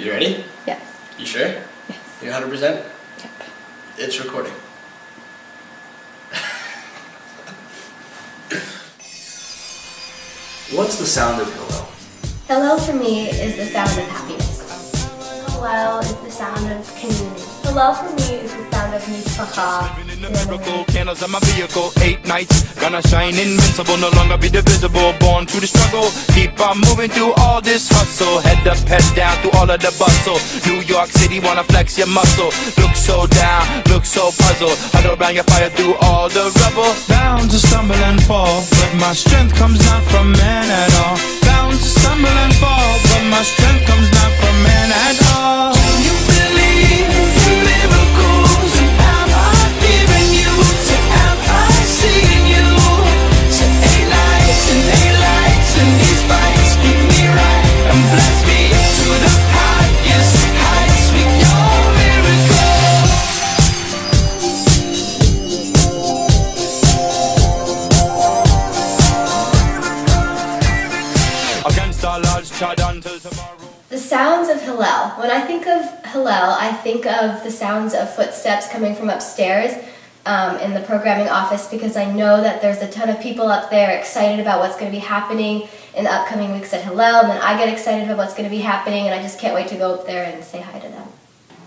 You ready? Yes. You sure? Yes. You 100%? Yep. It's recording. What's the sound of Hillel? Hillel for me is the sound of happiness. Hillel is the sound of community. Hillel for me is the sound of mishpacha. Miracle candles in my vehicle, 8 nights, gonna shine invincible, no longer be divisible, born to the struggle, keep on moving through all this hustle, head up, head down through all of the bustle, New York City wanna flex your muscle, look so down, look so puzzled, huddle around your fire through all the rubble, bound to stumble and fall, but my strength comes not from man at all, bound to stumble and fall, but my strength comes not from man at all. Do you believe in miracles? Am I giving you? Am I seeing you? So 8 nights and these fights keep me right and bless me to the highest heights with your miracle. Against all odds, trod until tomorrow. The sounds of Hillel. When I think of Hillel, I think of the sounds of footsteps coming from upstairs in the programming office, because I know that there's a ton of people up there excited about what's going to be happening in the upcoming weeks at Hillel, and then I get excited about what's going to be happening, and I just can't wait to go up there and say hi to them.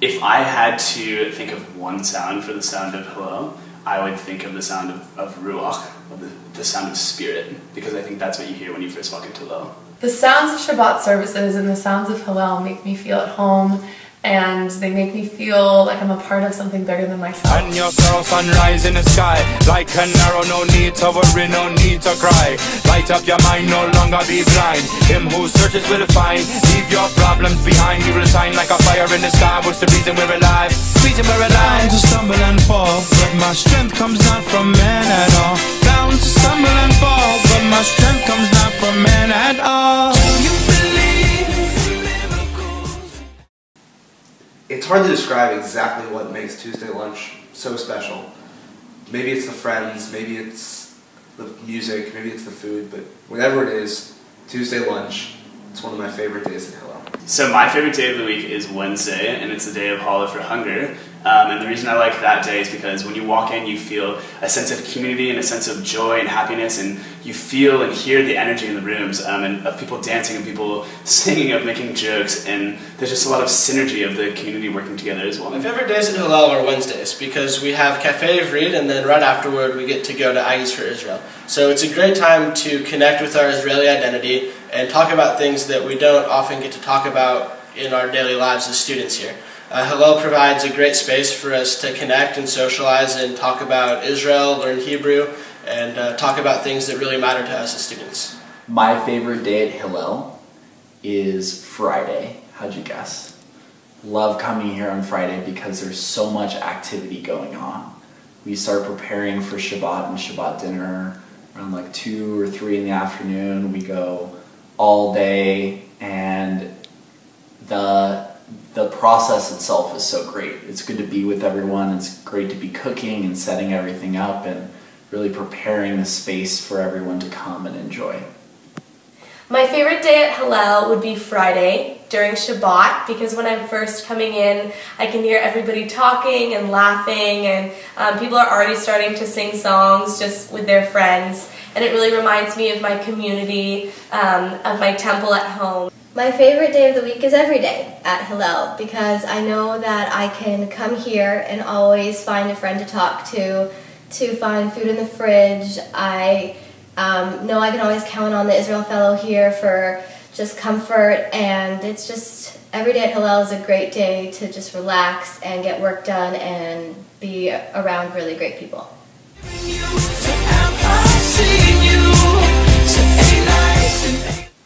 If I had to think of one sound for the sound of Hillel, I would think of the sound of Ruach, of the sound of spirit, because I think that's what you hear when you first walk into Hillel. The sounds of Shabbat services and the sounds of Hillel make me feel at home, and they make me feel like I'm a part of something bigger than myself. And your sorrow sunrise in the sky, like an arrow, no need to worry, no need to cry. Light up your mind, no longer be blind. Him who searches will find. Leave your problems behind. He will shine like a fire in the sky. What's the reason we're alive? Reason we're alive. Bound to stumble and fall, but my strength comes not from man at all. Bound to stumble and fall, but my strength comes not from man at all. Do you believe in miracles? It's hard to describe exactly what makes Tuesday lunch so special. Maybe it's the friends, maybe it's the music, maybe it's the food, but whatever it is, Tuesday lunch, it's one of my favorite days at Hillel. So my favorite day of the week is Wednesday, and it's the day of Hallel for Hunger. And the reason I like that day is because when you walk in, you feel a sense of community and a sense of joy and happiness, and you feel and hear the energy in the rooms, and of people dancing and people singing, of making jokes, and there's just a lot of synergy of the community working together as well. My favorite days at Hillel are Wednesdays, because we have Cafe Ivrit, and then right afterward we get to go to Eyes for Israel. So it's a great time to connect with our Israeli identity and talk about things that we don't often get to talk about in our daily lives as students here. Hillel provides a great space for us to connect and socialize and talk about Israel, learn Hebrew, and talk about things that really matter to us as students. My favorite day at Hillel is Friday. How'd you guess? Love coming here on Friday because there's so much activity going on. We start preparing for Shabbat and Shabbat dinner around like 2 or 3 in the afternoon. We go all day, and the process itself is so great. It's good to be with everyone. It's great to be cooking and setting everything up and really preparing the space for everyone to come and enjoy. My favorite day at Hillel would be Friday during Shabbat, because when I'm first coming in, I can hear everybody talking and laughing, and people are already starting to sing songs just with their friends, and it really reminds me of my community, of my temple at home. My favorite day of the week is every day at Hillel, because I know that I can come here and always find a friend to talk to find food in the fridge. I know I can always count on the Israel Fellow here for just comfort, and it's just, every day at Hillel is a great day to just relax and get work done and be around really great people.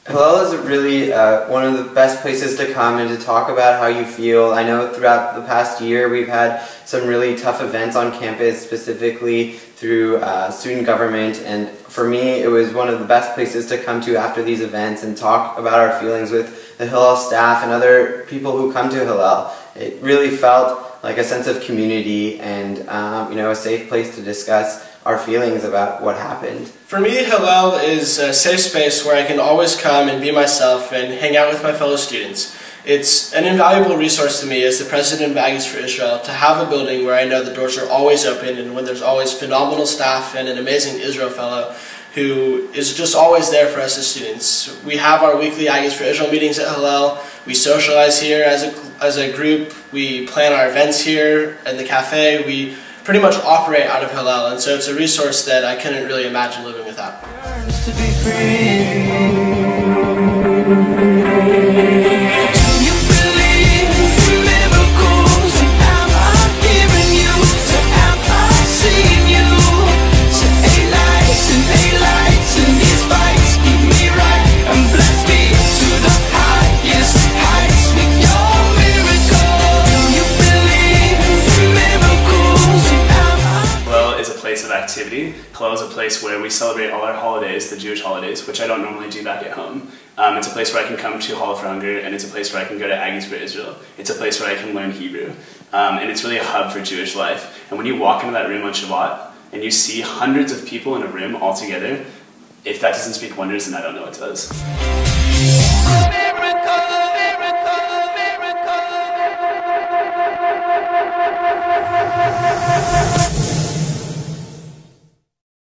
Hillel is really one of the best places to come and to talk about how you feel. I know throughout the past year we've had some really tough events on campus, specifically through student government, and for me it was one of the best places to come to after these events and talk about our feelings with the Hillel staff and other people who come to Hillel. It really felt like a sense of community and a safe place to discuss our feelings about what happened. For me, Hillel is a safe space where I can always come and be myself and hang out with my fellow students. It's an invaluable resource to me as the president of Aggies for Israel to have a building where I know the doors are always open and when there's always phenomenal staff and an amazing Israel fellow who is just always there for us as students. We have our weekly Aggies for Israel meetings at Hillel. We socialize here as a group. We plan our events here in the cafe. We pretty much operate out of Hillel, and so it's a resource that I couldn't really imagine living without. To be free. Activity. Hillel is a place where we celebrate all our holidays, the Jewish holidays, which I don't normally do back at home. It's a place where I can come to Hall for Hunger, and it's a place where I can go to Aggies for Israel. It's a place where I can learn Hebrew. And it's really a hub for Jewish life. And when you walk into that room on Shabbat, and you see hundreds of people in a room all together, if that doesn't speak wonders, then I don't know what does.